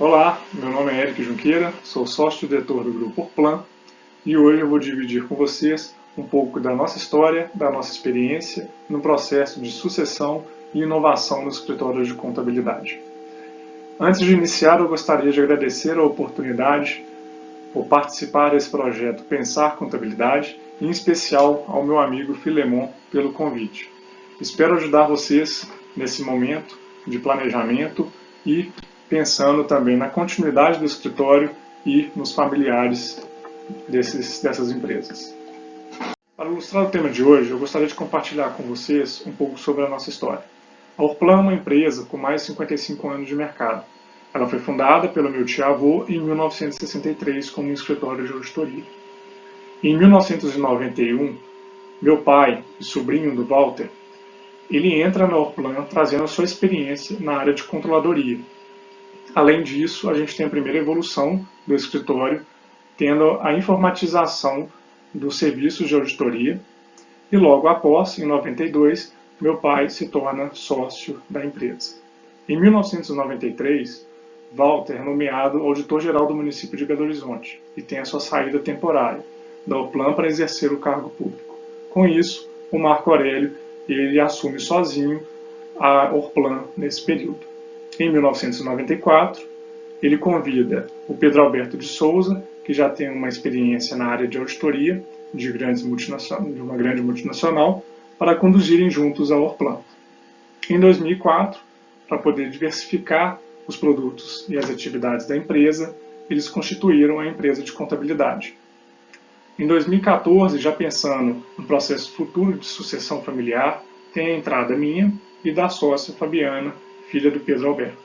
Olá, meu nome é Eric Junqueira, sou sócio-diretor do Grupo Orplan e hoje eu vou dividir com vocês um pouco da nossa história, da nossa experiência no processo de sucessão e inovação nos escritórios de contabilidade. Antes de iniciar, eu gostaria de agradecer a oportunidade por participar desse projeto Pensar Contabilidade, e em especial ao meu amigo Filemon pelo convite. Espero ajudar vocês nesse momento de planejamento e pensando também na continuidade do escritório e nos familiares dessas empresas. Para ilustrar o tema de hoje, eu gostaria de compartilhar com vocês um pouco sobre a nossa história. A Orplan é uma empresa com mais de 55 anos de mercado. Ela foi fundada pelo meu tio-avô em 1963 como um escritório de auditoria. Em 1991, meu pai e sobrinho do Walter, ele entra na Orplan trazendo a sua experiência na área de controladoria. Além disso, a gente tem a primeira evolução do escritório, tendo a informatização dos serviços de auditoria, e logo após, em 92, meu pai se torna sócio da empresa. Em 1993, Walter é nomeado auditor-geral do município de Belo Horizonte e tem a sua saída temporária da Orplan para exercer o cargo público. Com isso, o Marco Aurélio ele assume sozinho a Orplan nesse período. Em 1994, ele convida o Pedro Alberto de Souza, que já tem uma experiência na área de auditoria de uma grande multinacional, para conduzirem juntos a Orplan. Em 2004, para poder diversificar os produtos e as atividades da empresa, eles constituíram a empresa de contabilidade. Em 2014, já pensando no processo futuro de sucessão familiar, tem a entrada minha e da sócia Fabiana, filha do Pedro Alberto.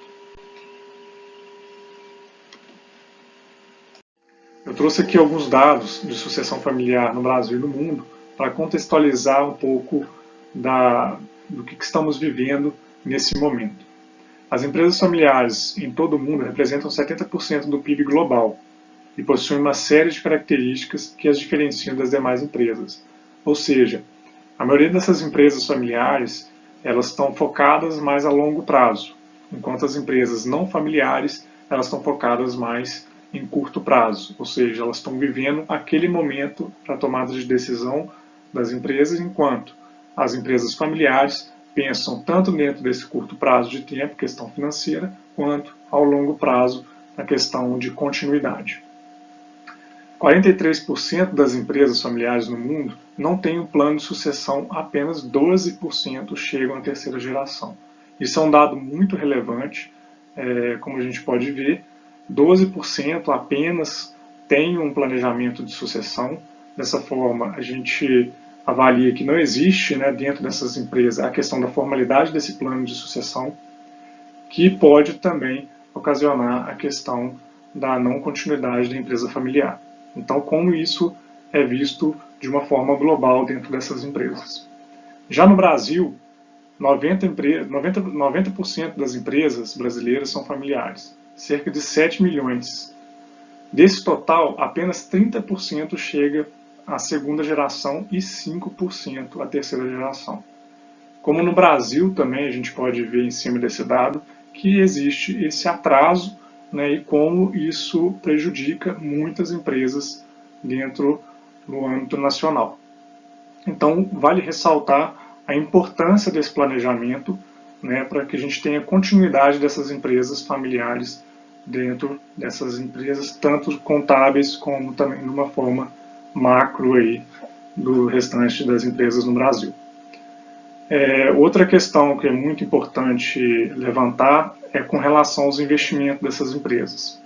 Eu trouxe aqui alguns dados de sucessão familiar no Brasil e no mundo para contextualizar um pouco do que estamos vivendo nesse momento. As empresas familiares em todo o mundo representam 70% do PIB global e possuem uma série de características que as diferenciam das demais empresas. Ou seja, a maioria dessas empresas familiares elas estão focadas mais a longo prazo, enquanto as empresas não familiares elas estão focadas mais em curto prazo, ou seja, elas estão vivendo aquele momento para tomada de decisão das empresas, enquanto as empresas familiares pensam tanto dentro desse curto prazo de tempo, questão financeira, quanto ao longo prazo, na questão de continuidade. 43% das empresas familiares no mundo não têm um plano de sucessão, apenas 12% chegam à terceira geração. Isso é um dado muito relevante, como a gente pode ver, 12% apenas tem um planejamento de sucessão. Dessa forma, a gente avalia que não existe dentro dessas empresas a questão da formalidade desse plano de sucessão, que pode também ocasionar a questão da não continuidade da empresa familiar. Então, como isso é visto de uma forma global dentro dessas empresas. Já no Brasil, 90% das empresas brasileiras são familiares, cerca de 7 milhões. Desse total, apenas 30% chega à segunda geração e 5% à terceira geração. Como no Brasil também a gente pode ver em cima desse dado que existe esse atraso, e como isso prejudica muitas empresas dentro do âmbito nacional. Então, vale ressaltar a importância desse planejamento, para que a gente tenha continuidade dessas empresas familiares dentro dessas empresas, tanto contábeis como também de uma forma macro aí do restante das empresas no Brasil. Outra questão que é muito importante levantar é com relação aos investimentos dessas empresas.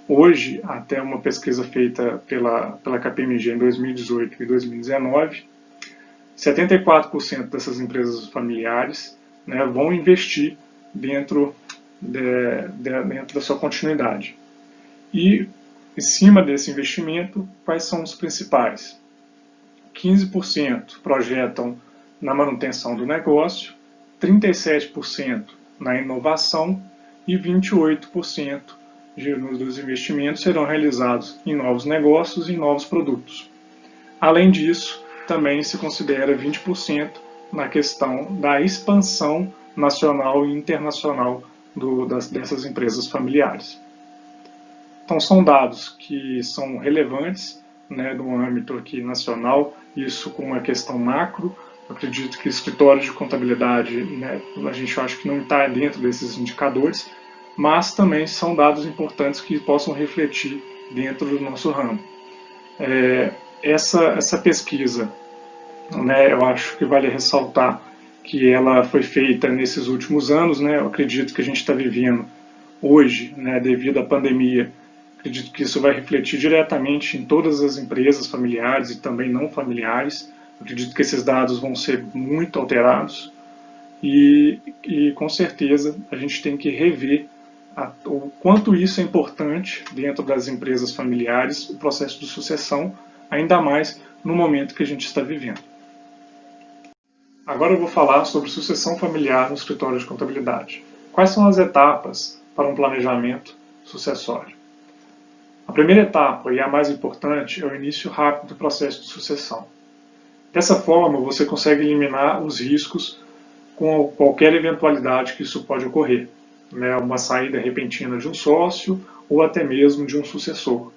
Hoje, até uma pesquisa feita pela KPMG em 2018 e 2019, 74% dessas empresas familiares vão investir dentro da sua continuidade. E, em cima desse investimento, quais são os principais? 15% projetam na manutenção do negócio, 37% na inovação e 28% dos investimentos serão realizados em novos negócios e novos produtos. Além disso, também se considera 20% na questão da expansão nacional e internacional dessas empresas familiares. Então são dados que são relevantes, né, no âmbito aqui nacional, isso com uma questão macro. Eu acredito que escritórios de contabilidade, né, a gente acha que não está dentro desses indicadores, mas também são dados importantes que possam refletir dentro do nosso ramo. Essa pesquisa, né, eu acho que vale ressaltar que ela foi feita nesses últimos anos, né, eu acredito que a gente está vivendo hoje, né, devido à pandemia, acredito que isso vai refletir diretamente em todas as empresas familiares e também não familiares. Acredito que esses dados vão ser muito alterados e com certeza a gente tem que rever o quanto isso é importante dentro das empresas familiares, o processo de sucessão, ainda mais no momento que a gente está vivendo. Agora eu vou falar sobre sucessão familiar no escritório de contabilidade. Quais são as etapas para um planejamento sucessório? A primeira etapa, e a mais importante, é o início rápido do processo de sucessão. Dessa forma, você consegue eliminar os riscos com qualquer eventualidade que isso pode ocorrer, né? Uma saída repentina de um sócio ou até mesmo de um sucessor.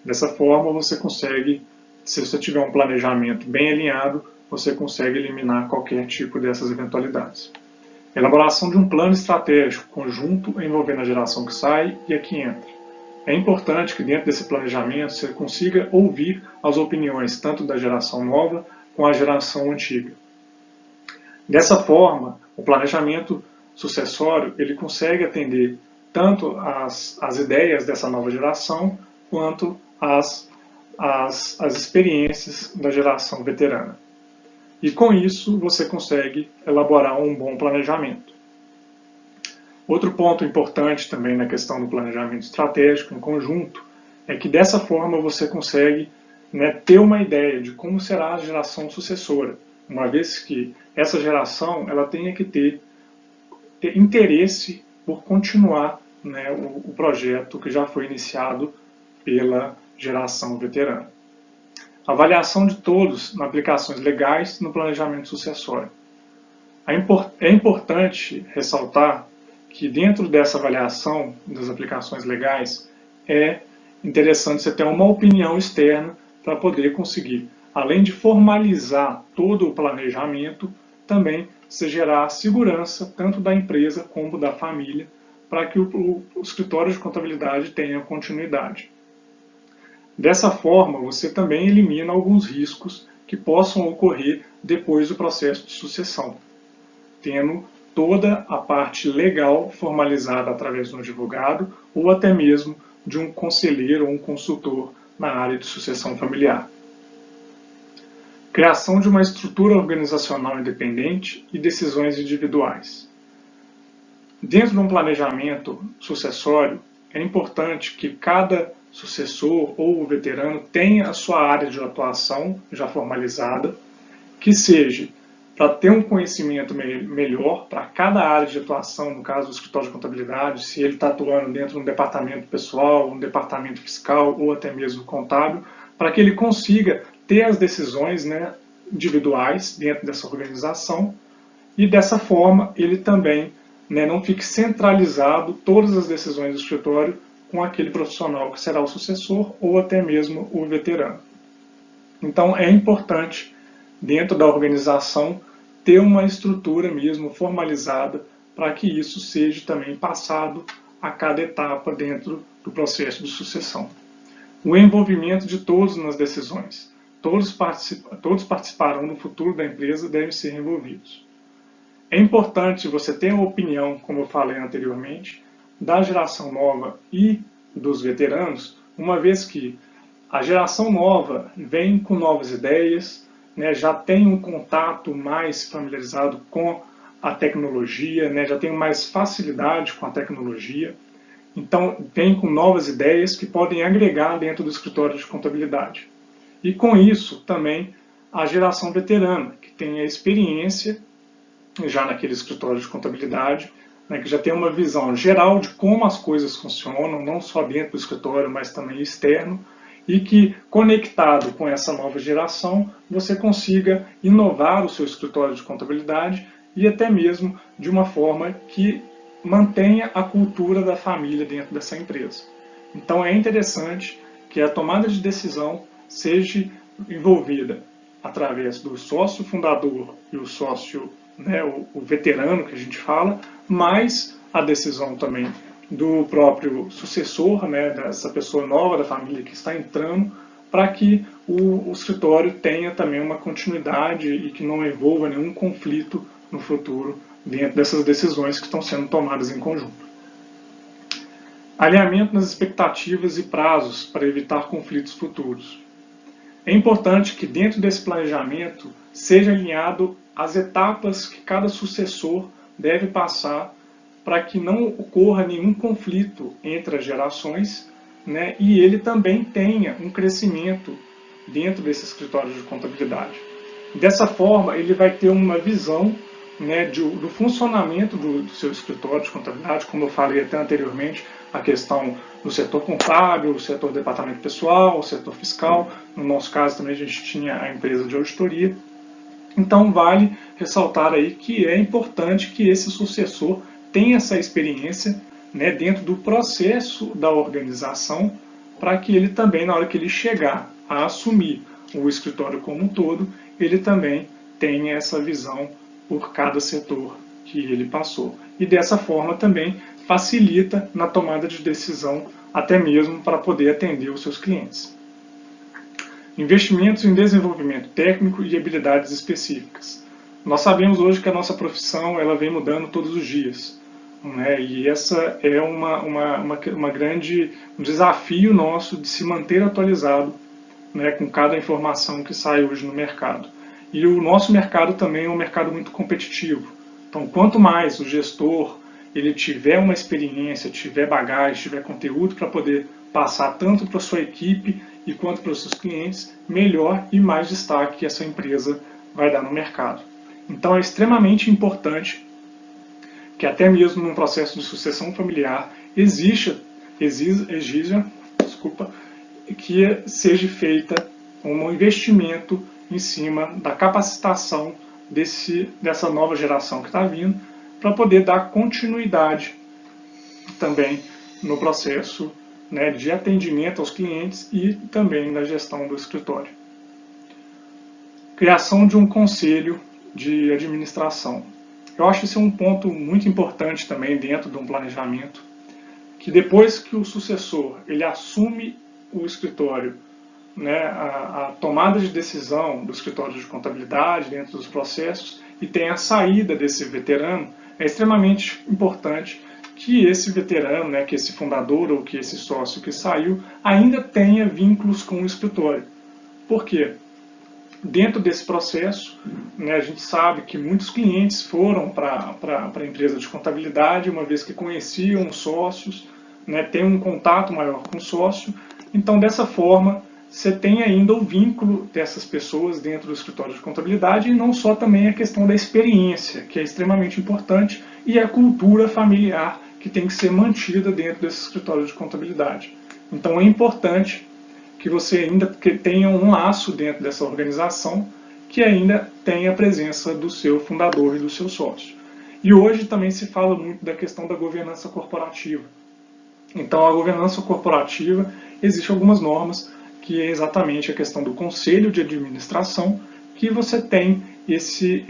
Dessa forma, você consegue, se você tiver um planejamento bem alinhado, você consegue eliminar qualquer tipo dessas eventualidades. Elaboração de um plano estratégico conjunto envolvendo a geração que sai e a que entra. É importante que dentro desse planejamento você consiga ouvir as opiniões tanto da geração nova como a geração antiga. Dessa forma, o planejamento sucessório ele consegue atender tanto as ideias dessa nova geração quanto as experiências da geração veterana. E com isso você consegue elaborar um bom planejamento. Outro ponto importante também na questão do planejamento estratégico em conjunto é que dessa forma você consegue, né, ter uma ideia de como será a geração sucessora, uma vez que essa geração ela tenha que ter interesse por continuar, né, o projeto que já foi iniciado pela geração veterana. Avaliação de todos nas aplicações legais no planejamento sucessório. É importante ressaltar que dentro dessa avaliação das aplicações legais é interessante você ter uma opinião externa para poder conseguir, além de formalizar todo o planejamento, também se gerar segurança tanto da empresa como da família para que o escritório de contabilidade tenha continuidade. Dessa forma, você também elimina alguns riscos que possam ocorrer depois do processo de sucessão, tendo toda a parte legal formalizada através de um advogado ou até mesmo de um conselheiro ou um consultor na área de sucessão familiar. Criação de uma estrutura organizacional independente e decisões individuais. Dentro de um planejamento sucessório, é importante que cada sucessor ou veterano tenha a sua área de atuação já formalizada, que seja para ter um conhecimento melhor para cada área de atuação, no caso do escritório de contabilidade, se ele está atuando dentro de um departamento pessoal, um departamento fiscal ou até mesmo contábil, para que ele consiga ter as decisões, né, individuais dentro dessa organização e dessa forma ele também, né, não fique centralizado todas as decisões do escritório com aquele profissional que será o sucessor ou até mesmo o veterano. Então é importante dentro da organização ter uma estrutura mesmo formalizada para que isso seja também passado a cada etapa dentro do processo de sucessão. O envolvimento de todos nas decisões. Todos participarão no futuro da empresa, devem ser envolvidos. É importante você ter uma opinião, como eu falei anteriormente, da geração nova e dos veteranos, uma vez que a geração nova vem com novas ideias, né, já tem um contato mais familiarizado com a tecnologia, né, já tem mais facilidade com a tecnologia, então vem com novas ideias que podem agregar dentro do escritório de contabilidade. E com isso também a geração veterana, que tem a experiência já naquele escritório de contabilidade, né, que já tem uma visão geral de como as coisas funcionam, não só dentro do escritório, mas também externo, e que, conectado com essa nova geração, você consiga inovar o seu escritório de contabilidade e até mesmo de uma forma que mantenha a cultura da família dentro dessa empresa. Então é interessante que a tomada de decisão seja envolvida através do sócio fundador e o sócio, né, o veterano que a gente fala, mas a decisão também do próprio sucessor, né, dessa pessoa nova da família que está entrando, para que o escritório tenha também uma continuidade e que não envolva nenhum conflito no futuro dentro dessas decisões que estão sendo tomadas em conjunto. Alinhamento nas expectativas e prazos para evitar conflitos futuros. É importante que dentro desse planejamento seja alinhado as etapas que cada sucessor deve passar para que não ocorra nenhum conflito entre as gerações, né, e ele também tenha um crescimento dentro desse escritório de contabilidade. Dessa forma, ele vai ter uma visão, né, do funcionamento do seu escritório de contabilidade, como eu falei até anteriormente, a questão do setor contábil, o setor departamento pessoal, o setor fiscal. No nosso caso também a gente tinha a empresa de auditoria. Então vale ressaltar aí que é importante que esse sucessor tenha essa experiência, né, dentro do processo da organização, para que ele também, na hora que ele chegar a assumir o escritório como um todo, ele também tenha essa visão por cada setor que ele passou. E dessa forma também facilita na tomada de decisão, até mesmo para poder atender os seus clientes. Investimentos em desenvolvimento técnico e habilidades específicas. Nós sabemos hoje que a nossa profissão ela vem mudando todos os dias, né? E essa é uma grande desafio nosso de se manter atualizado, né, com cada informação que sai hoje no mercado. E o nosso mercado também é um mercado muito competitivo. Então, quanto mais o gestor ele tiver uma experiência, tiver bagagem, tiver conteúdo para poder passar tanto para a sua equipe e quanto para os seus clientes, melhor e mais destaque essa empresa vai dar no mercado. Então é extremamente importante que até mesmo num processo de sucessão familiar exija que seja feita um investimento em cima da capacitação dessa nova geração que está vindo, para poder dar continuidade também no processo, né, de atendimento aos clientes e também na gestão do escritório. Criação de um conselho de administração. Eu acho que esse é um ponto muito importante também dentro de um planejamento, que depois que o sucessor ele assume o escritório, né, a tomada de decisão do escritório de contabilidade dentro dos processos e tem a saída desse veterano, é extremamente importante que esse veterano, né, que esse fundador ou que esse sócio que saiu ainda tenha vínculos com o escritório. Por quê? Dentro desse processo, né, a gente sabe que muitos clientes foram para a empresa de contabilidade, uma vez que conheciam os sócios, né, tem um contato maior com o sócio. Então, dessa forma, você tem ainda o vínculo dessas pessoas dentro do escritório de contabilidade e não só também a questão da experiência, que é extremamente importante, e a cultura familiar que tem que ser mantida dentro desse escritório de contabilidade. Então, é importante que você ainda tenha um laço dentro dessa organização que ainda tenha a presença do seu fundador e do seu sócio. E hoje também se fala muito da questão da governança corporativa. Então, a governança corporativa, existem algumas normas, que é exatamente a questão do conselho de administração, que você tem esse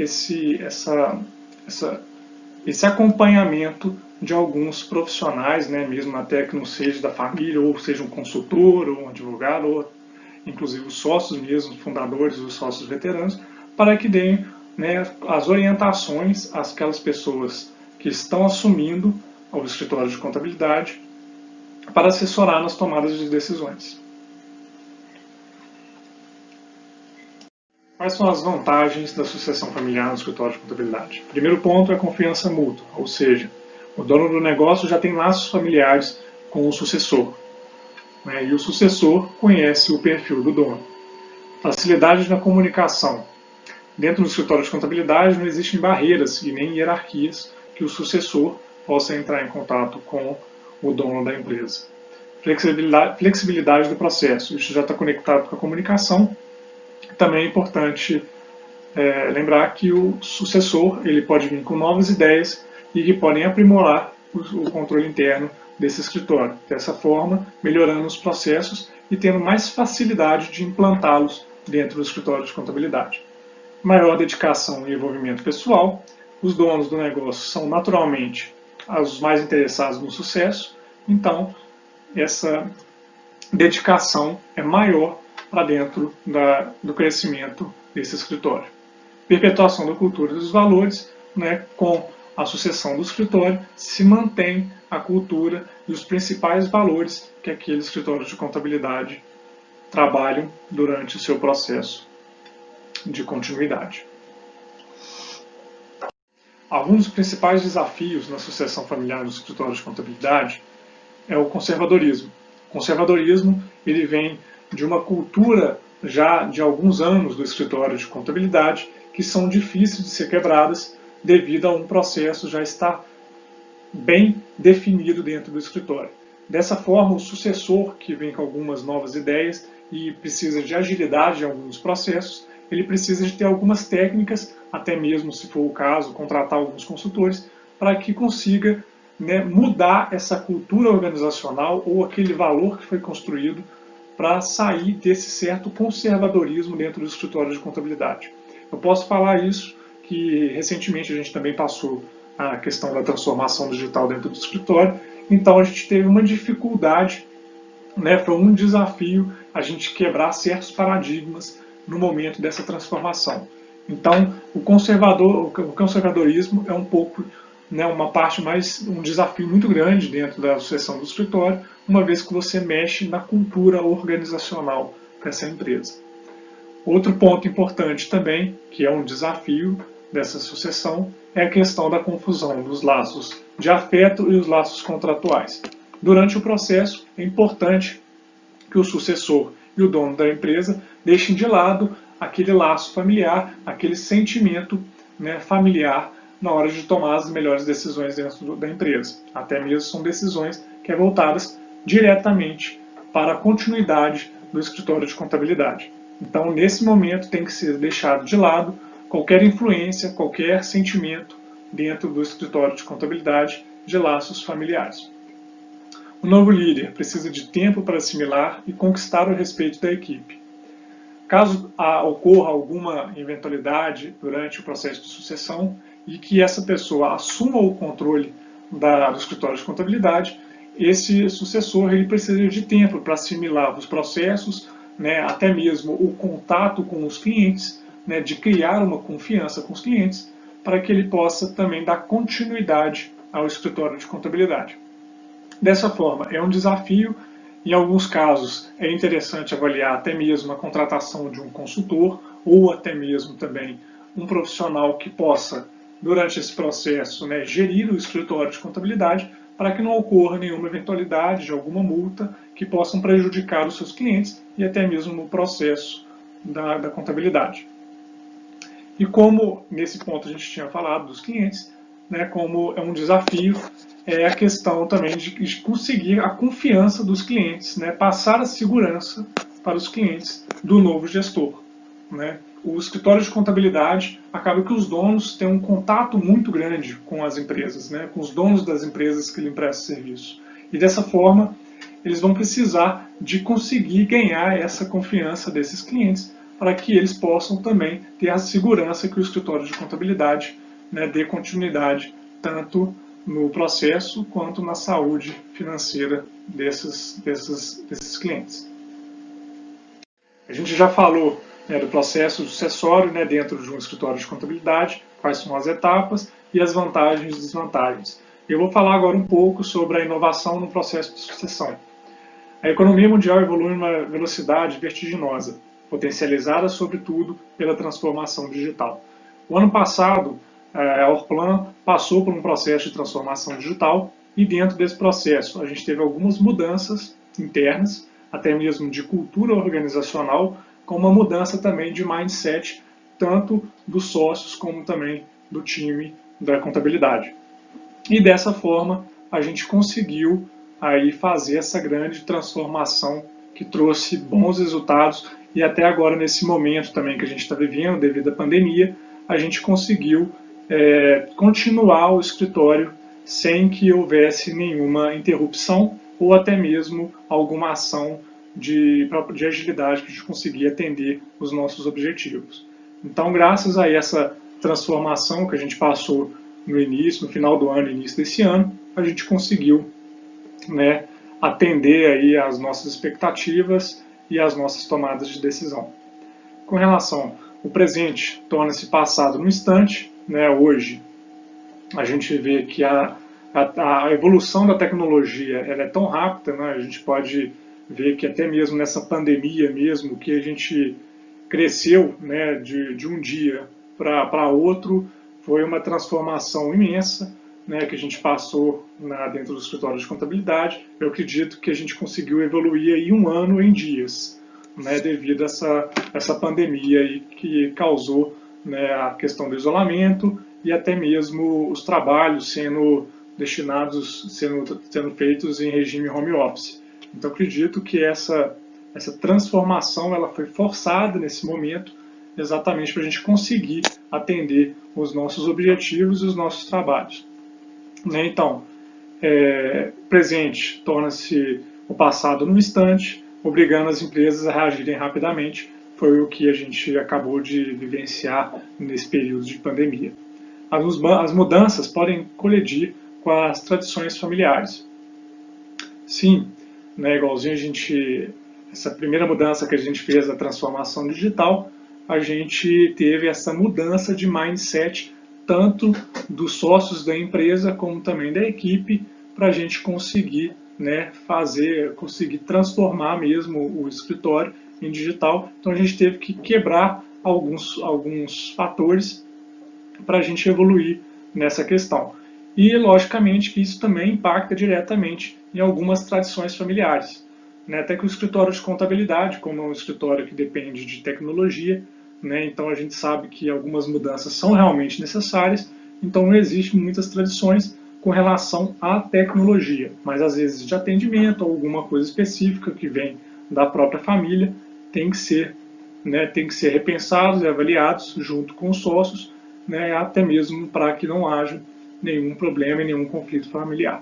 acompanhamento de alguns profissionais, né, mesmo até que não seja da família, ou seja um consultor, ou um advogado, ou inclusive os sócios mesmo, fundadores, os sócios veteranos, para que deem, né, as orientações àquelas pessoas que estão assumindo o escritório de contabilidade para assessorar nas tomadas de decisões. Quais são as vantagens da sucessão familiar no escritório de contabilidade? Primeiro ponto é a confiança mútua, ou seja, o dono do negócio já tem laços familiares com o sucessor, né, e o sucessor conhece o perfil do dono. Facilidade na comunicação. Dentro do escritório de contabilidade não existem barreiras e nem hierarquias que o sucessor possa entrar em contato com o dono da empresa. Flexibilidade do processo. Isso já está conectado com a comunicação. Também é importante lembrar que o sucessor ele pode vir com novas ideias e que podem aprimorar o controle interno desse escritório. Dessa forma, melhorando os processos e tendo mais facilidade de implantá-los dentro do escritório de contabilidade. Maior dedicação e envolvimento pessoal. Os donos do negócio são naturalmente os mais interessados no sucesso, então essa dedicação é maior para dentro do crescimento desse escritório. Perpetuação da cultura e dos valores, com a sucessão do escritório, se mantém a cultura e os principais valores que aquele escritório de contabilidade trabalham durante o seu processo de continuidade. Alguns dos principais desafios na sucessão familiar do escritório de contabilidade é o conservadorismo. O conservadorismo ele vem de uma cultura já de alguns anos do escritório de contabilidade que são difíceis de ser quebradas devido a um processo já estar bem definido dentro do escritório. Dessa forma, o sucessor, que vem com algumas novas ideias e precisa de agilidade em alguns processos, ele precisa de ter algumas técnicas, até mesmo, se for o caso, contratar alguns consultores, para que consiga mudar essa cultura organizacional ou aquele valor que foi construído para sair desse certo conservadorismo dentro do escritório de contabilidade. Eu posso falar isso, que recentemente a gente também passou a questão da transformação digital dentro do escritório, então a gente teve uma dificuldade, foi um desafio a gente quebrar certos paradigmas no momento dessa transformação. Então, o conservadorismo é um pouco uma parte mais, um desafio muito grande dentro da sucessão do escritório, uma vez que você mexe na cultura organizacional dessa empresa. Outro ponto importante também, que é um desafio dessa sucessão, é a questão da confusão dos laços de afeto e os laços contratuais. Durante o processo, é importante que o sucessor e o dono da empresa deixem de lado aquele laço familiar, aquele sentimento familiar na hora de tomar as melhores decisões dentro da empresa. Até mesmo são decisões que são voltadas diretamente para a continuidade do escritório de contabilidade. Então, nesse momento, tem que ser deixado de lado qualquer influência, qualquer sentimento dentro do escritório de contabilidade de laços familiares. O novo líder precisa de tempo para assimilar e conquistar o respeito da equipe. Caso ocorra alguma eventualidade durante o processo de sucessão e que essa pessoa assuma o controle do escritório de contabilidade, esse sucessor ele precisa de tempo para assimilar os processos, até mesmo o contato com os clientes, de criar uma confiança com os clientes, para que ele possa também dar continuidade ao escritório de contabilidade. Dessa forma, é um desafio. Em alguns casos, é interessante avaliar até mesmo a contratação de um consultor ou até mesmo também um profissional que possa, durante esse processo, gerir o escritório de contabilidade para que não ocorra nenhuma eventualidade de alguma multa que possam prejudicar os seus clientes e até mesmo no processo da contabilidade. E como nesse ponto a gente tinha falado dos clientes, como é um desafio, é a questão também de conseguir a confiança dos clientes, passar a segurança para os clientes do novo gestor. O escritório de contabilidade acaba que os donos têm um contato muito grande com as empresas, com os donos das empresas que lhe prestam serviço. E dessa forma, eles vão precisar de conseguir ganhar essa confiança desses clientes para que eles possam também ter a segurança que o escritório de contabilidade dê continuidade tanto no processo quanto na saúde financeira desses clientes. A gente já falou do processo sucessório dentro de um escritório de contabilidade, quais são as etapas e as vantagens e desvantagens. Eu vou falar agora um pouco sobre a inovação no processo de sucessão. A economia mundial evolui em uma velocidade vertiginosa, potencializada sobretudo pela transformação digital. O ano passado, a Orplan passou por um processo de transformação digital e dentro desse processo a gente teve algumas mudanças internas, até mesmo de cultura organizacional, com uma mudança também de mindset, tanto dos sócios como também do time da contabilidade. E dessa forma a gente conseguiu aí fazer essa grande transformação que trouxe bons resultados e até agora nesse momento também que a gente está vivendo devido à pandemia, a gente conseguiu continuar o escritório sem que houvesse nenhuma interrupção ou até mesmo alguma ação de agilidade para a gente conseguir atender os nossos objetivos. Então, graças a essa transformação que a gente passou no início, no final do ano, início desse ano, a gente conseguiu, né, atender aí às nossas expectativas e às nossas tomadas de decisão. Com relação ao presente, torna-se passado no instante, né, hoje a gente vê que a evolução da tecnologia ela é tão rápida, né, a gente pode ver que até mesmo nessa pandemia mesmo, que a gente cresceu, né, de um dia para outro, foi uma transformação imensa, né, que a gente passou dentro do escritório de contabilidade. Eu acredito que a gente conseguiu evoluir aí um ano em dias, né, devido a essa pandemia aí que causou, né, a questão do isolamento e até mesmo os trabalhos sendo destinados, sendo feitos em regime home office. Então acredito que essa transformação ela foi forçada nesse momento, exatamente para a gente conseguir atender os nossos objetivos e os nossos trabalhos. Né? Então, presente torna-se o passado no instante, obrigando as empresas a reagirem rapidamente. Foi o que a gente acabou de vivenciar nesse período de pandemia. As mudanças podem colidir com as tradições familiares. Sim, né, igualzinho essa primeira mudança que a gente fez, a transformação digital, a gente teve essa mudança de mindset, tanto dos sócios da empresa como também da equipe, para a gente conseguir, né, conseguir transformar mesmo o escritório em digital. Então a gente teve que quebrar alguns fatores para a gente evoluir nessa questão. E, logicamente, que isso também impacta diretamente em algumas tradições familiares. Né? Até que o escritório de contabilidade, como é um escritório que depende de tecnologia, né? Então a gente sabe que algumas mudanças são realmente necessárias, então não existem muitas tradições com relação à tecnologia, mas às vezes de atendimento, alguma coisa específica que vem da própria família, tem que ser repensados e avaliados junto com os sócios, né, até mesmo para que não haja nenhum problema e nenhum conflito familiar.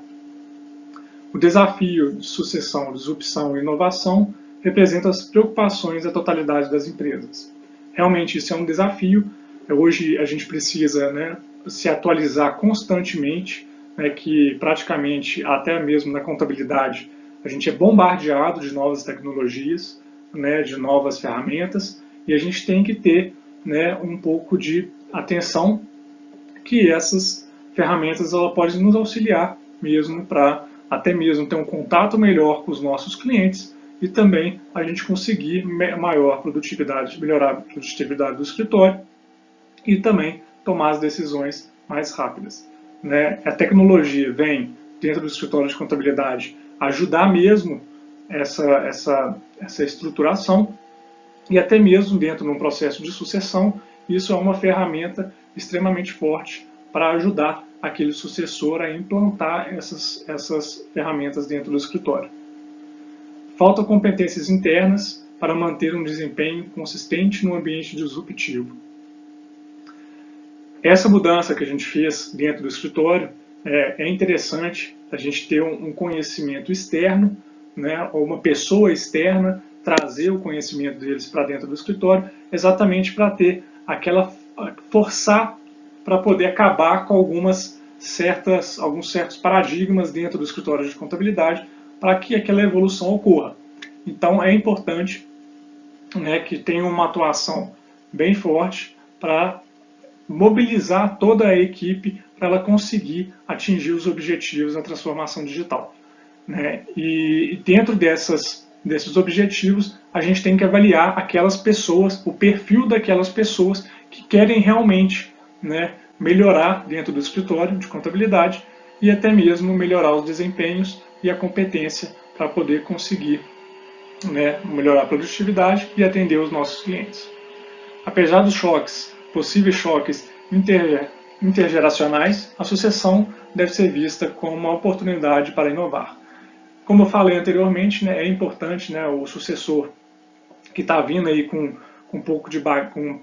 O desafio de sucessão, disrupção e inovação representa as preocupações da totalidade das empresas. Realmente isso é um desafio. Hoje a gente precisa, né, se atualizar constantemente, né, que praticamente até mesmo na contabilidade a gente é bombardeado de novas tecnologias, né, de novas ferramentas, e a gente tem que ter, né, um pouco de atenção que essas ferramentas ela podem nos auxiliar mesmo para até mesmo ter um contato melhor com os nossos clientes e também a gente conseguir maior produtividade, melhorar a produtividade do escritório e também tomar as decisões mais rápidas. Né? A tecnologia vem dentro do escritório de contabilidade ajudar mesmo essa estruturação e até mesmo dentro de um processo de sucessão, isso é uma ferramenta extremamente forte para ajudar aquele sucessor a implantar essas ferramentas dentro do escritório. Faltam competências internas para manter um desempenho consistente no ambiente disruptivo. Essa mudança que a gente fez dentro do escritório é interessante a gente ter um conhecimento externo, né, ou uma pessoa externa trazer o conhecimento deles para dentro do escritório, exatamente para ter forçar para poder acabar com alguns certos paradigmas dentro do escritório de contabilidade para que aquela evolução ocorra. Então é importante, né, que tenha uma atuação bem forte para mobilizar toda a equipe para ela conseguir atingir os objetivos da transformação digital. Né? E dentro desses objetivos, a gente tem que avaliar aquelas pessoas, o perfil daquelas pessoas que querem realmente, né, melhorar dentro do escritório de contabilidade e até mesmo melhorar os desempenhos e a competência para poder conseguir, né, melhorar a produtividade e atender os nossos clientes. Apesar dos possíveis choques intergeracionais, a sucessão deve ser vista como uma oportunidade para inovar. Como eu falei anteriormente, né, é importante, né, o sucessor que está vindo aí com um pouco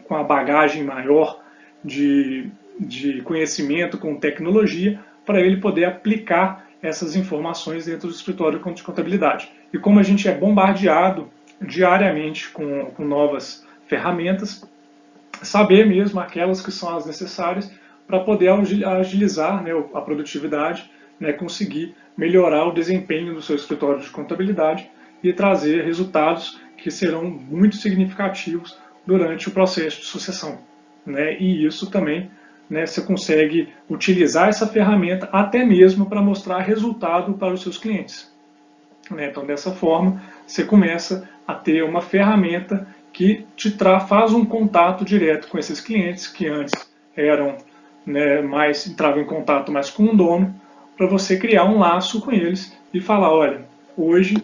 com a bagagem maior de conhecimento com tecnologia, para ele poder aplicar essas informações dentro do escritório de contabilidade. E como a gente é bombardeado diariamente com novas ferramentas, saber mesmo aquelas que são as necessárias para poder agilizar, né, a produtividade, né, conseguir melhorar o desempenho do seu escritório de contabilidade e trazer resultados que serão muito significativos durante o processo de sucessão. Né? E isso também, né, você consegue utilizar essa ferramenta até mesmo para mostrar resultado para os seus clientes. Né? Então, dessa forma, você começa a ter uma ferramenta que faz um contato direto com esses clientes que antes eram, né, entravam em contato mais com o dono, para você criar um laço com eles e falar, olha, hoje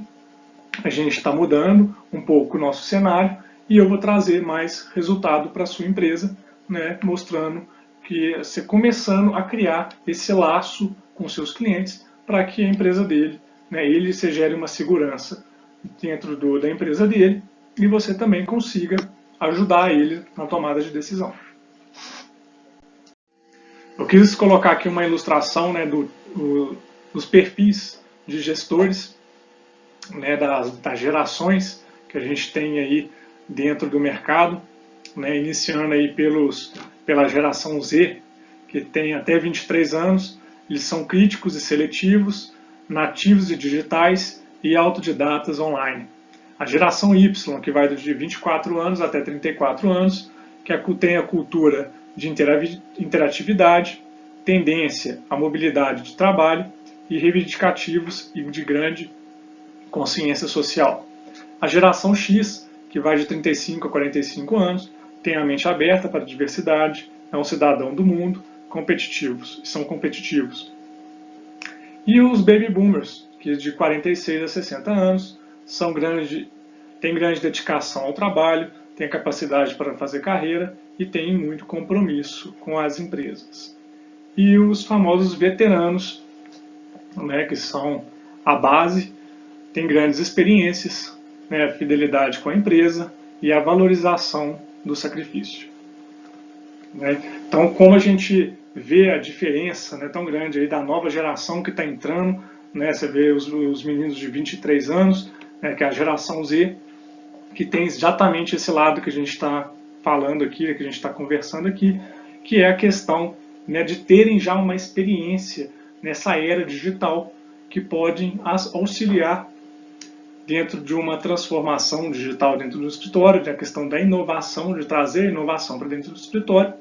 a gente está mudando um pouco o nosso cenário e eu vou trazer mais resultado para a sua empresa, né, mostrando que você começando a criar esse laço com seus clientes para que a empresa dele, né, ele se gere uma segurança dentro da empresa dele e você também consiga ajudar ele na tomada de decisão. Eu quis colocar aqui uma ilustração, né, dos perfis de gestores, né, das gerações que a gente tem aí dentro do mercado, né, iniciando aí pela geração Z, que tem até 23 anos, eles são críticos e seletivos, nativos e digitais e autodidatas online. A geração Y, que vai de 24 anos até 34 anos, que tem a cultura de interatividade, tendência à mobilidade de trabalho e reivindicativos e de grande consciência social. A geração X, que vai de 35 a 45 anos, tem a mente aberta para a diversidade, é um cidadão do mundo, são competitivos. E os Baby Boomers, que de 46 a 60 anos, têm grande dedicação ao trabalho, têm capacidade para fazer carreira e têm muito compromisso com as empresas. E os famosos veteranos, né, que são a base, têm grandes experiências, né, a fidelidade com a empresa e a valorização do sacrifício. Né? Então, como a gente vê a diferença, né, tão grande aí da nova geração que está entrando, né, você vê os meninos de 23 anos, né, que é a geração Z, que tem exatamente esse lado que a gente está falando aqui, que a gente está conversando aqui, que é a questão, né, de terem já uma experiência nessa era digital que podem auxiliar dentro de uma transformação digital dentro do escritório, a questão da inovação, de trazer inovação para dentro do escritório,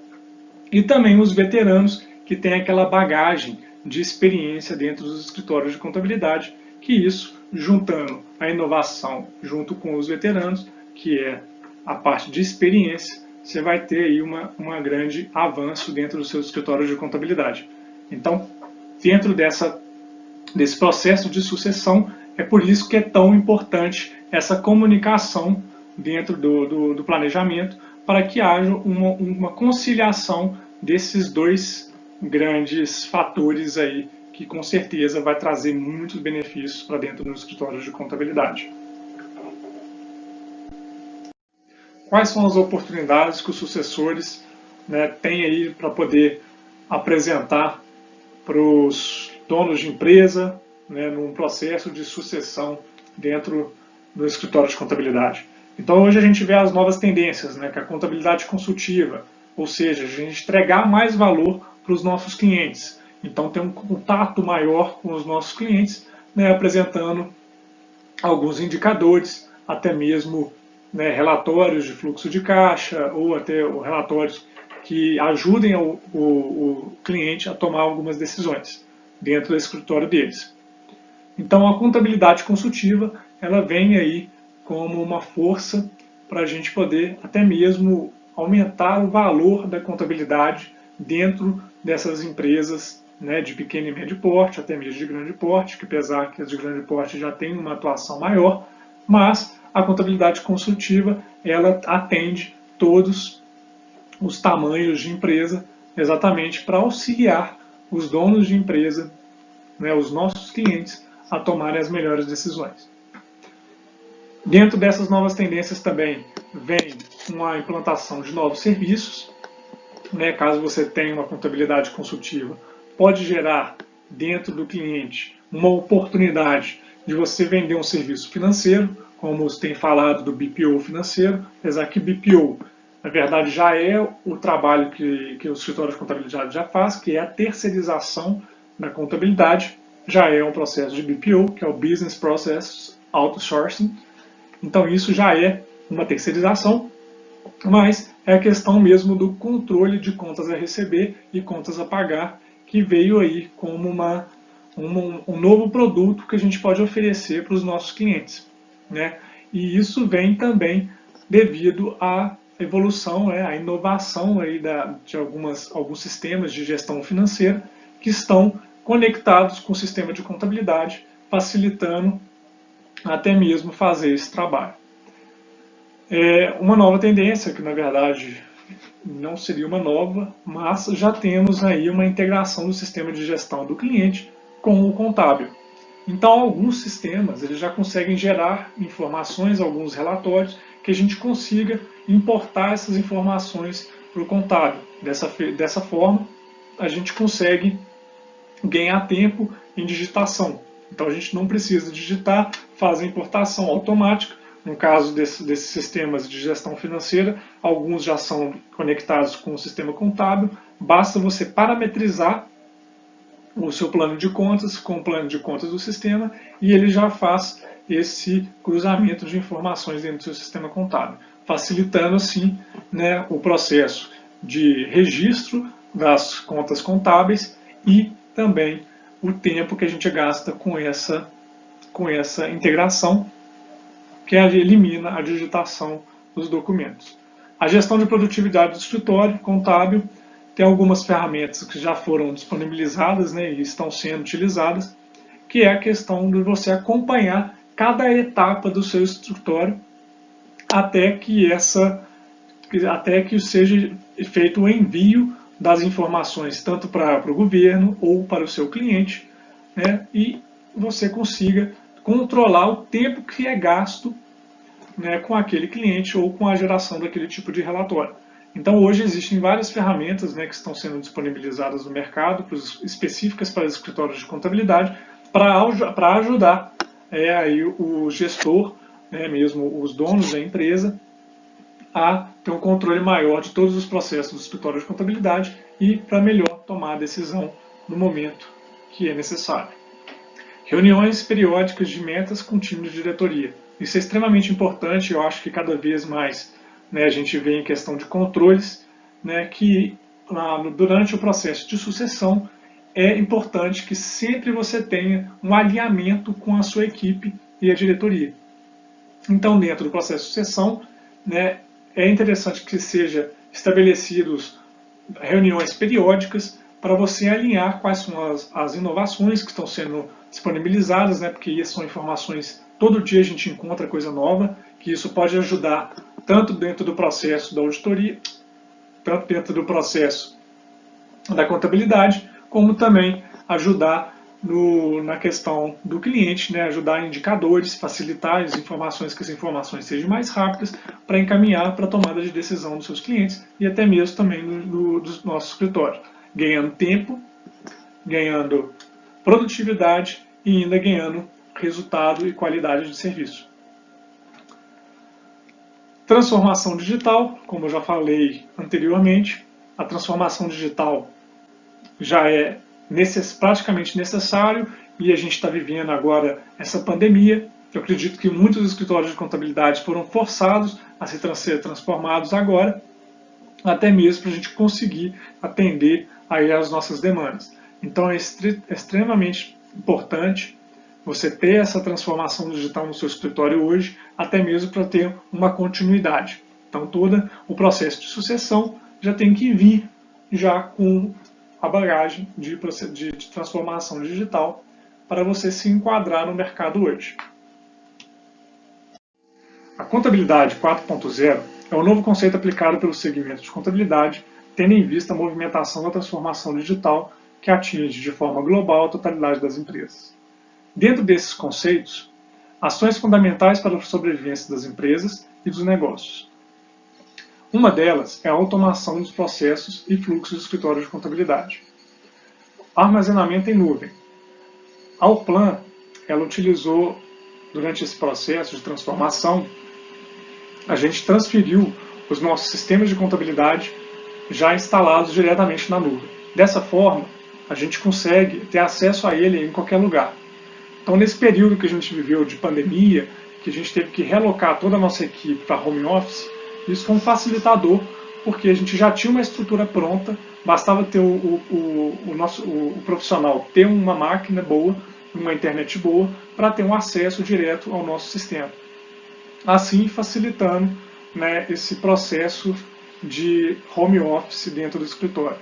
e também os veteranos que têm aquela bagagem de experiência dentro dos escritórios de contabilidade, que isso, juntando a inovação junto com os veteranos, que é a parte de experiência, você vai ter aí uma grande avanço dentro dos seus escritórios de contabilidade. Então, dentro desse processo de sucessão, é por isso que é tão importante essa comunicação dentro do planejamento, para que haja uma conciliação desses dois grandes fatores aí, que com certeza vai trazer muitos benefícios para dentro dos escritórios de contabilidade. Quais são as oportunidades que os sucessores, né, têm aí para poder apresentar para os donos de empresa, né, num processo de sucessão dentro do escritório de contabilidade? Então hoje a gente vê as novas tendências, né, que é a contabilidade consultiva, ou seja, a gente entregar mais valor para os nossos clientes. Então ter um contato maior com os nossos clientes, né, apresentando alguns indicadores, até mesmo, né, relatórios de fluxo de caixa ou até relatórios que ajudem o cliente a tomar algumas decisões dentro do escritório deles. Então a contabilidade consultiva, ela vem aí como uma força para a gente poder até mesmo aumentar o valor da contabilidade dentro dessas empresas, né, de pequeno e médio porte, até mesmo de grande porte, que apesar que as de grande porte já têm uma atuação maior, mas a contabilidade consultiva, ela atende todos os tamanhos de empresa, exatamente para auxiliar os donos de empresa, né, os nossos clientes, a tomarem as melhores decisões. Dentro dessas novas tendências também vem uma implantação de novos serviços, né, caso você tenha uma contabilidade consultiva, pode gerar dentro do cliente uma oportunidade de você vender um serviço financeiro, como se tem falado do BPO financeiro, apesar que BPO, na verdade, já é o trabalho que o escritório de contabilidade já faz, que é a terceirização da contabilidade, já é um processo de BPO, que é o Business Process Outsourcing. Então isso já é uma terceirização, mas é a questão mesmo do controle de contas a receber e contas a pagar, que veio aí como um novo produto que a gente pode oferecer para os nossos clientes, né? E isso vem também devido à evolução, à inovação aí de alguns sistemas de gestão financeira que estão conectados com o sistema de contabilidade, facilitando até mesmo fazer esse trabalho. Uma nova tendência, que na verdade não seria uma nova, mas já temos aí uma integração do sistema de gestão do cliente com o contábil. Então, alguns sistemas eles já conseguem gerar informações, alguns relatórios, que a gente consiga importar essas informações para o contábil. Dessa forma, a gente consegue ganhar tempo em digitação. Então, a gente não precisa digitar, faz a importação automática. No caso desses sistemas de gestão financeira, alguns já são conectados com o sistema contábil. Basta você parametrizar o seu plano de contas com o plano de contas do sistema e ele já faz esse cruzamento de informações dentro do seu sistema contábil, facilitando assim, né, o processo de registro das contas contábeis e também o tempo que a gente gasta com essa integração, que elimina a digitação dos documentos. A gestão de produtividade do escritório contábil tem algumas ferramentas que já foram disponibilizadas, né, e estão sendo utilizadas, que é a questão de você acompanhar cada etapa do seu escritório até que seja feito o envio das informações tanto para o governo ou para o seu cliente, né, e você consiga controlar o tempo que é gasto, né, com aquele cliente ou com a geração daquele tipo de relatório. Então hoje existem várias ferramentas, né, que estão sendo disponibilizadas no mercado, específicas para os escritórios de contabilidade, para ajudar aí o gestor, né, mesmo os donos da empresa, a ter um controle maior de todos os processos do escritório de contabilidade e para melhor tomar a decisão no momento que é necessário. Reuniões periódicas de metas com time de diretoria. Isso é extremamente importante, eu acho que cada vez mais, né, a gente vê em questão de controles, né, que durante o processo de sucessão é importante que sempre você tenha um alinhamento com a sua equipe e a diretoria. Então, dentro do processo de sucessão, né, é interessante que sejam estabelecidos reuniões periódicas para você alinhar quais são as inovações que estão sendo disponibilizadas, né, porque são informações, todo dia a gente encontra coisa nova, que isso pode ajudar tanto dentro do processo da auditoria, tanto dentro do processo da contabilidade, como também ajudar na questão do cliente, né, ajudar em indicadores, facilitar as informações, que as informações sejam mais rápidas para encaminhar para a tomada de decisão dos seus clientes e até mesmo também do nosso escritório, ganhando tempo, ganhando produtividade e ainda ganhando resultado e qualidade de serviço. Transformação digital, como eu já falei anteriormente, a transformação digital já é praticamente necessário e a gente está vivendo agora essa pandemia. Eu acredito que muitos escritórios de contabilidade foram forçados a ser transformados agora, até mesmo para a gente conseguir atender aí às nossas demandas. Então é extremamente importante você ter essa transformação digital no seu escritório hoje, até mesmo para ter uma continuidade. Então todo o processo de sucessão já tem que vir já com a bagagem de transformação digital para você se enquadrar no mercado hoje. A contabilidade 4.0 é um novo conceito aplicado pelo segmento de contabilidade, tendo em vista a movimentação da transformação digital que atinge de forma global a totalidade das empresas. Dentro desses conceitos, ações fundamentais para a sobrevivência das empresas e dos negócios. Uma delas é a automação dos processos e fluxos do escritório de contabilidade. Armazenamento em nuvem. A Allplan, ela utilizou, durante esse processo de transformação, a gente transferiu os nossos sistemas de contabilidade já instalados diretamente na nuvem. Dessa forma, a gente consegue ter acesso a ele em qualquer lugar. Então, nesse período que a gente viveu de pandemia, que a gente teve que realocar toda a nossa equipe para home office, isso foi um facilitador, porque a gente já tinha uma estrutura pronta, bastava ter o profissional ter uma máquina boa, uma internet boa, para ter um acesso direto ao nosso sistema. Assim, facilitando, né, esse processo de home office dentro do escritório.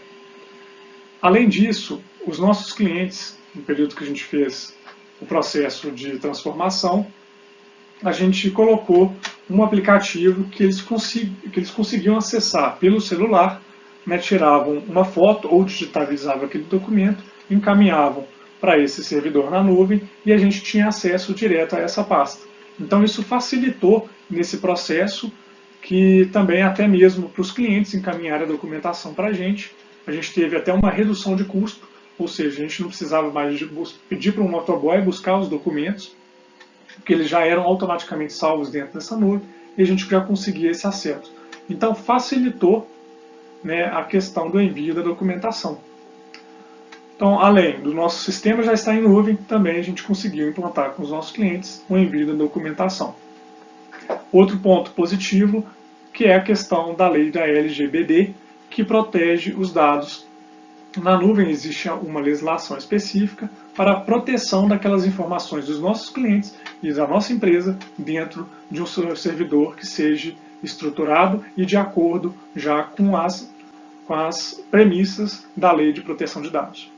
Além disso, os nossos clientes, no período que a gente fez o processo de transformação, a gente colocou um aplicativo que eles conseguiam acessar pelo celular, né, tiravam uma foto ou digitalizavam aquele documento, encaminhavam para esse servidor na nuvem e a gente tinha acesso direto a essa pasta. Então isso facilitou nesse processo, que também até mesmo para os clientes encaminharem a documentação para a gente teve até uma redução de custo, ou seja, a gente não precisava mais pedir para um motoboy buscar os documentos, porque eles já eram automaticamente salvos dentro dessa nuvem e a gente já conseguia esse acesso. Então facilitou, né, a questão do envio da documentação. Então, além do nosso sistema já estar em nuvem, também a gente conseguiu implantar com os nossos clientes o envio da documentação. Outro ponto positivo, que é a questão da lei da LGPD, que protege os dados. Na nuvem existe uma legislação específica para a proteção daquelas informações dos nossos clientes e da nossa empresa dentro de um servidor que seja estruturado e de acordo já com as premissas da lei de proteção de dados.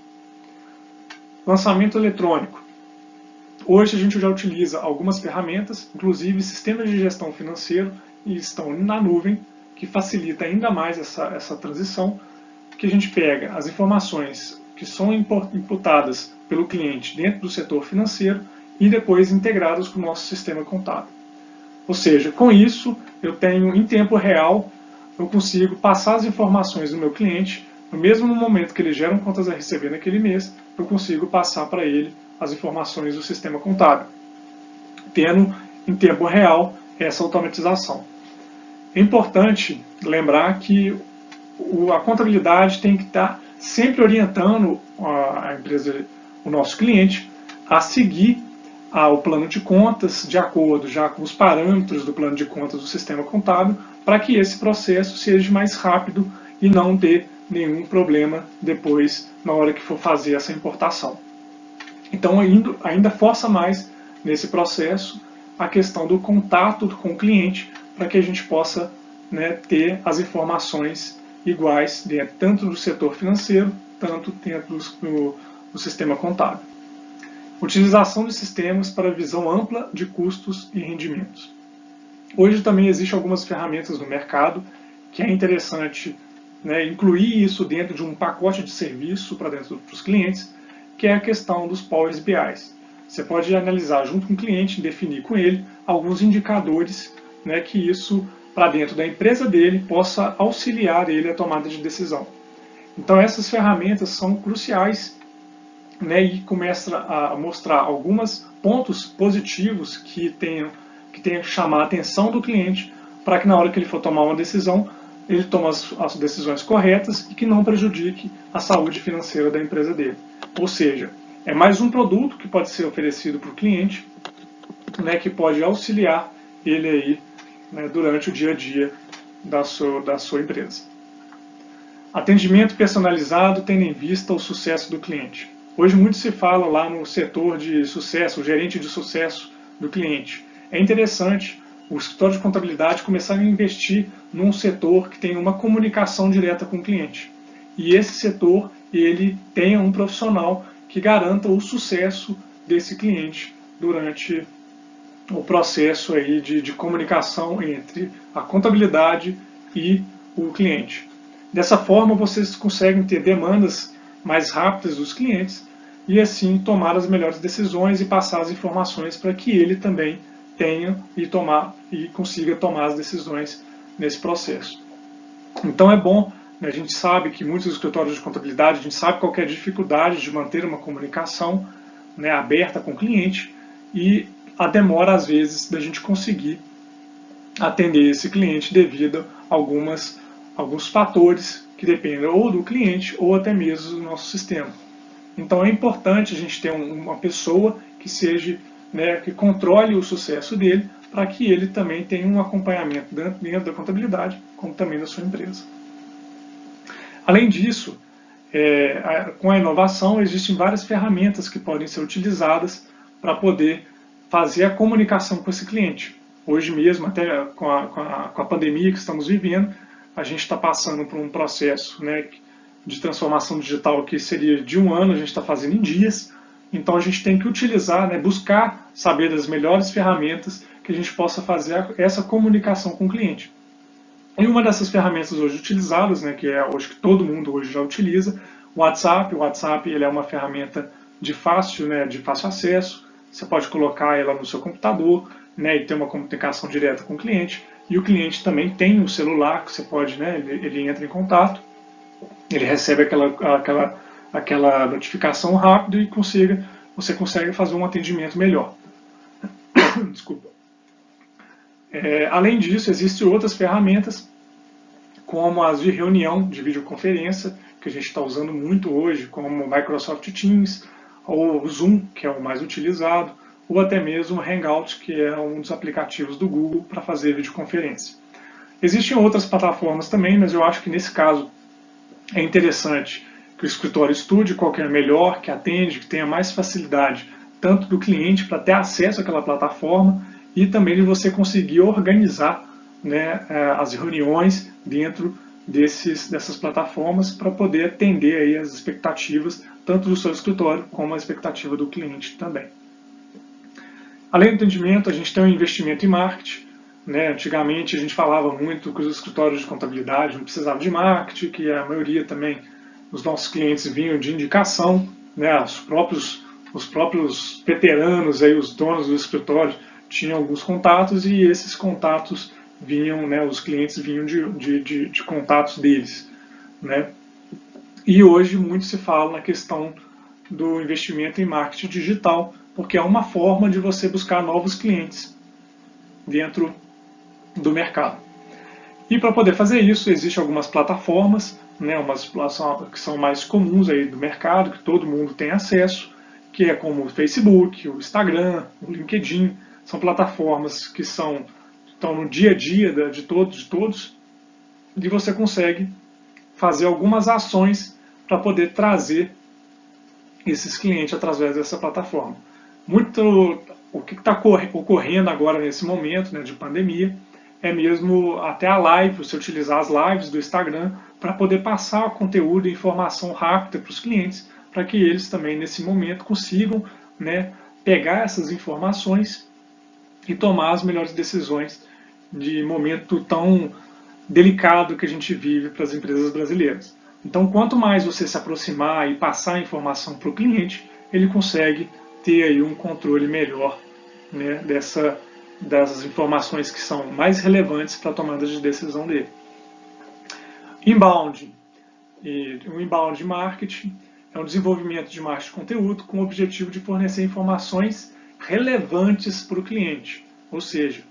Lançamento eletrônico. Hoje a gente já utiliza algumas ferramentas, inclusive sistemas de gestão financeira, e estão na nuvem, que facilita ainda mais essa transição, que a gente pega as informações que são imputadas pelo cliente dentro do setor financeiro e depois integradas com o nosso sistema contábil. Ou seja, com isso eu tenho em tempo real, eu consigo passar as informações do meu cliente, mesmo no momento que ele gera contas a receber naquele mês, eu consigo passar para ele as informações do sistema contábil, tendo em tempo real essa automatização. É importante lembrar que a contabilidade tem que estar sempre orientando a empresa, o nosso cliente, a seguir o plano de contas de acordo já com os parâmetros do plano de contas do sistema contábil, para que esse processo seja mais rápido e não dê nenhum problema depois na hora que for fazer essa importação. Então ainda força mais nesse processo a questão do contato com o cliente, para que a gente possa, né, ter as informações iguais dentro, tanto do setor financeiro, tanto dentro do sistema contábil. Utilização de sistemas para visão ampla de custos e rendimentos. Hoje também existem algumas ferramentas no mercado que é interessante, né, incluir isso dentro de um pacote de serviço para dentro dos clientes, que é a questão dos Power BIs. Você pode analisar junto com o cliente, definir com ele alguns indicadores, né, que isso para dentro da empresa dele possa auxiliar ele a tomada de decisão. Então essas ferramentas são cruciais, né, e começa a mostrar alguns pontos positivos que tenham que chamar a atenção do cliente, para que na hora que ele for tomar uma decisão, ele tome as decisões corretas e que não prejudique a saúde financeira da empresa dele. Ou seja, é mais um produto que pode ser oferecido para o cliente, né, que pode auxiliar ele aí, né, durante o dia a dia da sua empresa. Atendimento personalizado tendo em vista o sucesso do cliente. Hoje muito se fala lá no setor de sucesso, o gerente de sucesso do cliente. É interessante o escritório de contabilidade começar a investir num setor que tem uma comunicação direta com o cliente. E esse setor, ele tenha um profissional que garanta o sucesso desse cliente durante o processo aí de comunicação entre a contabilidade e o cliente. Dessa forma, vocês conseguem ter demandas mais rápidas dos clientes e assim tomar as melhores decisões e passar as informações para que ele também tenha e consiga tomar as decisões nesse processo. Então é bom, né, a gente sabe que muitos escritórios de contabilidade, a gente sabe qual é a dificuldade de manter uma comunicação, né, aberta com o cliente e a demora, às vezes, da gente conseguir atender esse cliente devido a alguns fatores que dependem ou do cliente ou até mesmo do nosso sistema. Então é importante a gente ter uma pessoa que seja, né, que controle o sucesso dele, para que ele também tenha um acompanhamento dentro da contabilidade, como também da sua empresa. Além disso, com a inovação, existem várias ferramentas que podem ser utilizadas para poder fazer a comunicação com esse cliente. Hoje mesmo, até com a pandemia que estamos vivendo, a gente está passando por um processo, né, de transformação digital que seria de um ano, a gente está fazendo em dias. Então a gente tem que utilizar, né, buscar saber das melhores ferramentas que a gente possa fazer essa comunicação com o cliente. E uma dessas ferramentas hoje utilizadas, né, que é hoje que todo mundo hoje já utiliza, o WhatsApp. O WhatsApp ele é uma ferramenta de fácil acesso. Você pode colocar ela no seu computador, né, e ter uma comunicação direta com o cliente. E o cliente também tem um celular que você pode, né, ele entra em contato, ele recebe aquela notificação rápido e você consegue fazer um atendimento melhor. Desculpa. Além disso, existem outras ferramentas, como as de reunião, de videoconferência, que a gente está usando muito hoje, como o Microsoft Teams, ou o Zoom, que é o mais utilizado, ou até mesmo o Hangout, que é um dos aplicativos do Google para fazer videoconferência. Existem outras plataformas também, mas eu acho que nesse caso é interessante que o escritório estude qual que é melhor, que atende, que tenha mais facilidade, tanto do cliente para ter acesso àquela plataforma, e também de você conseguir organizar, né, as reuniões dentro dessas plataformas para poder atender aí as expectativas tanto do seu escritório como a expectativa do cliente também. Além do atendimento, a gente tem um investimento em marketing. Né? Antigamente a gente falava muito que os escritórios de contabilidade não precisavam de marketing, que a maioria também dos nossos clientes vinham de indicação, né? Os próprios veteranos, aí, os donos do escritório, tinham alguns contatos e esses contatos vinham, né, os clientes vinham de contatos deles. Né? E hoje muito se fala na questão do investimento em marketing digital, porque é uma forma de você buscar novos clientes dentro do mercado. E para poder fazer isso, existem algumas plataformas, né, umas que são mais comuns aí do mercado, que todo mundo tem acesso, que é como o Facebook, o Instagram, o LinkedIn. São plataformas que estão no dia a dia de todos, e você consegue fazer algumas ações para poder trazer esses clientes através dessa plataforma. O que está ocorrendo agora nesse momento, né, de pandemia é mesmo até a live, você utilizar as lives do Instagram para poder passar conteúdo e informação rápida para os clientes, para que eles também nesse momento consigam, né, pegar essas informações e tomar as melhores decisões de momento tão delicado que a gente vive para as empresas brasileiras. Então, quanto mais você se aproximar e passar a informação para o cliente, ele consegue ter aí um controle melhor, né, das informações que são mais relevantes para a tomada de decisão dele. Inbound. O inbound marketing é um desenvolvimento de marketing de conteúdo com o objetivo de fornecer informações relevantes para o cliente. Ou seja,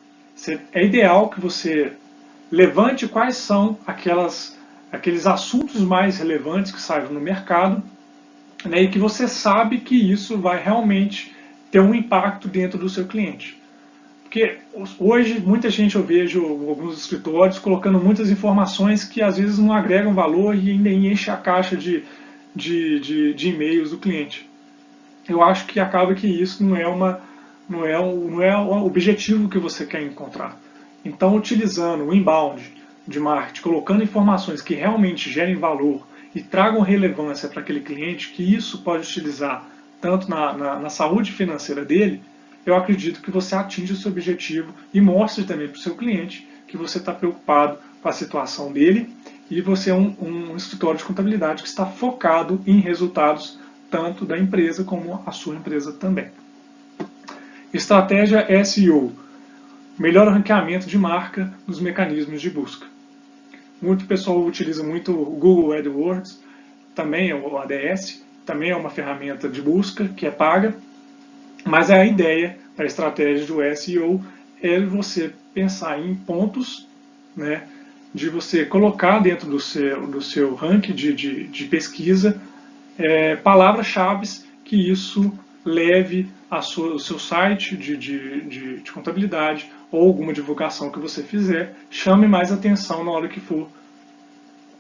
é ideal que você levante quais são aqueles assuntos mais relevantes que saem no mercado, né, e que você sabe que isso vai realmente ter um impacto dentro do seu cliente. Porque hoje muita gente, eu vejo alguns escritórios colocando muitas informações que às vezes não agregam valor e ainda enche a caixa de e-mails do cliente. Eu acho que acaba que isso não é o objetivo que você quer encontrar. Então, utilizando o inbound de marketing, colocando informações que realmente gerem valor e tragam relevância para aquele cliente, que isso pode utilizar tanto na saúde financeira dele, eu acredito que você atinge o seu objetivo e mostre também para o seu cliente que você está preocupado com a situação dele e você é um escritório de contabilidade que está focado em resultados tanto da empresa como a sua empresa também. Estratégia SEO. Melhor ranqueamento de marca nos mecanismos de busca. Muito pessoal utiliza muito o Google AdWords, também o ADS, também é uma ferramenta de busca que é paga, Mas a ideia da estratégia do SEO é você pensar em pontos, né, de você colocar dentro do seu ranking de pesquisa palavras-chave que isso leve o seu site de contabilidade ou alguma divulgação que você fizer, chame mais atenção na hora que for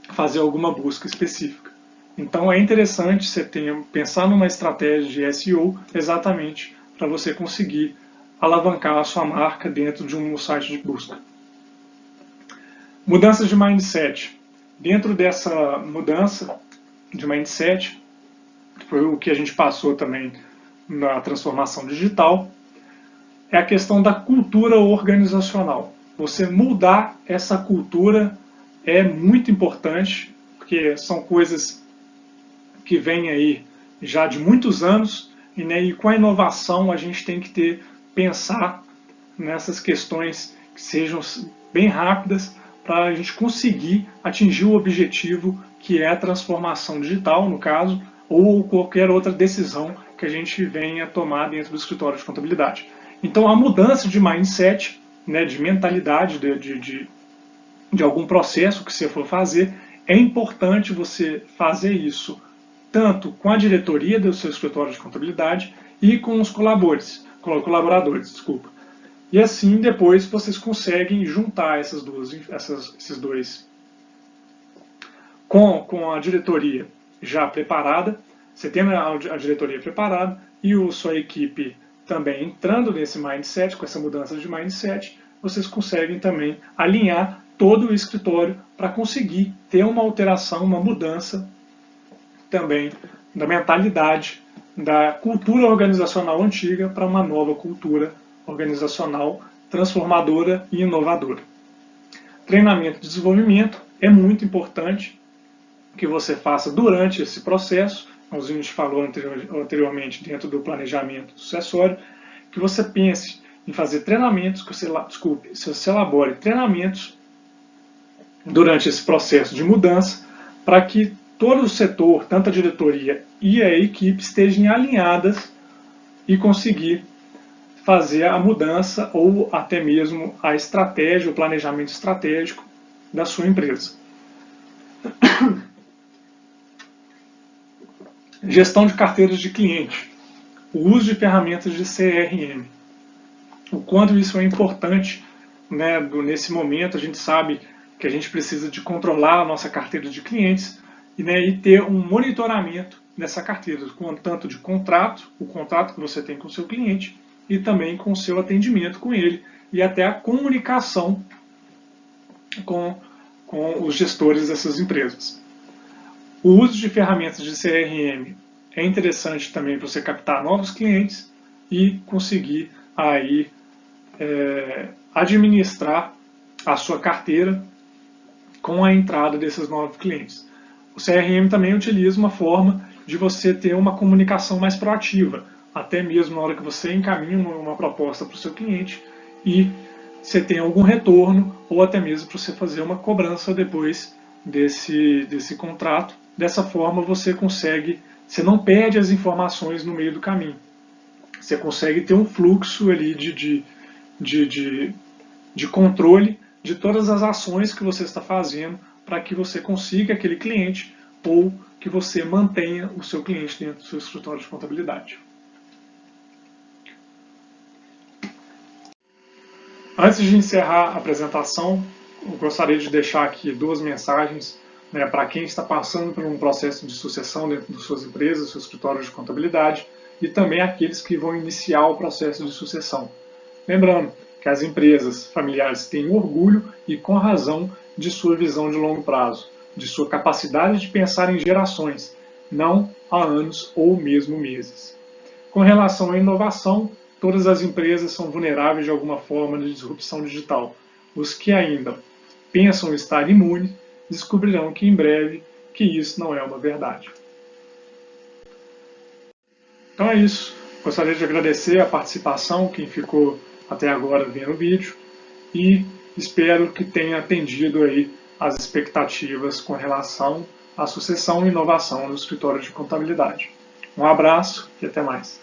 fazer alguma busca específica. Então é interessante você pensar numa estratégia de SEO exatamente para você conseguir alavancar a sua marca dentro de um site de busca. Mudanças de mindset. Dentro dessa mudança de mindset, foi o que a gente passou também na transformação digital, é a questão da cultura organizacional. Você mudar essa cultura é muito importante, porque são coisas que vêm aí já de muitos anos, e com a inovação a gente tem que pensar nessas questões que sejam bem rápidas para a gente conseguir atingir o objetivo que é a transformação digital, no caso, ou qualquer outra decisão que a gente venha tomar dentro do escritório de contabilidade. Então a mudança de mindset, né, de mentalidade de algum processo que você for fazer, é importante você fazer isso tanto com a diretoria do seu escritório de contabilidade e com os colaboradores. E assim depois vocês conseguem juntar esses dois com a diretoria já preparada, você tem a diretoria preparada e a sua equipe também entrando nesse mindset, com essa mudança de mindset, vocês conseguem também alinhar todo o escritório para conseguir ter uma alteração, uma mudança também da mentalidade, da cultura organizacional antiga para uma nova cultura organizacional transformadora e inovadora. Treinamento e desenvolvimento é muito importante que você faça durante esse processo, como a gente falou anteriormente dentro do planejamento sucessório, que você pense em fazer treinamentos, que você elabore treinamentos durante esse processo de mudança, para que todo o setor, tanto a diretoria e a equipe, estejam alinhadas e conseguir fazer a mudança ou até mesmo a estratégia, o planejamento estratégico da sua empresa. Gestão de carteiras de cliente. O uso de ferramentas de CRM. O quanto isso é importante, né, nesse momento. A gente sabe que a gente precisa de controlar a nossa carteira de clientes e ter um monitoramento dessa carteira, tanto de contrato, o contrato que você tem com o seu cliente, e também com o seu atendimento com ele, e até a comunicação com os gestores dessas empresas. O uso de ferramentas de CRM é interessante também para você captar novos clientes e conseguir aí administrar a sua carteira com a entrada desses novos clientes. O CRM também utiliza uma forma de você ter uma comunicação mais proativa, até mesmo na hora que você encaminha uma proposta para o seu cliente e você tem algum retorno, ou até mesmo para você fazer uma cobrança depois desse contrato. Dessa forma você não perde as informações no meio do caminho. Você consegue ter um fluxo ali de controle de todas as ações que você está fazendo para que você consiga aquele cliente ou que você mantenha o seu cliente dentro do seu escritório de contabilidade. Antes de encerrar a apresentação, eu gostaria de deixar aqui duas mensagens, né, para quem está passando por um processo de sucessão dentro de suas empresas, do seu escritório de contabilidade, e também aqueles que vão iniciar o processo de sucessão. Lembrando que as empresas familiares têm orgulho e com razão de sua visão de longo prazo, de sua capacidade de pensar em gerações, não há anos ou mesmo meses. Com relação à inovação, todas as empresas são vulneráveis de alguma forma de disrupção digital. Os que ainda pensam estar imunes descobrirão que em breve que isso não é uma verdade. Então é isso. Gostaria de agradecer a participação, quem ficou até agora vendo o vídeo, e espero que tenha atendido aí as expectativas com relação à sucessão e inovação no escritório de contabilidade. Um abraço e até mais.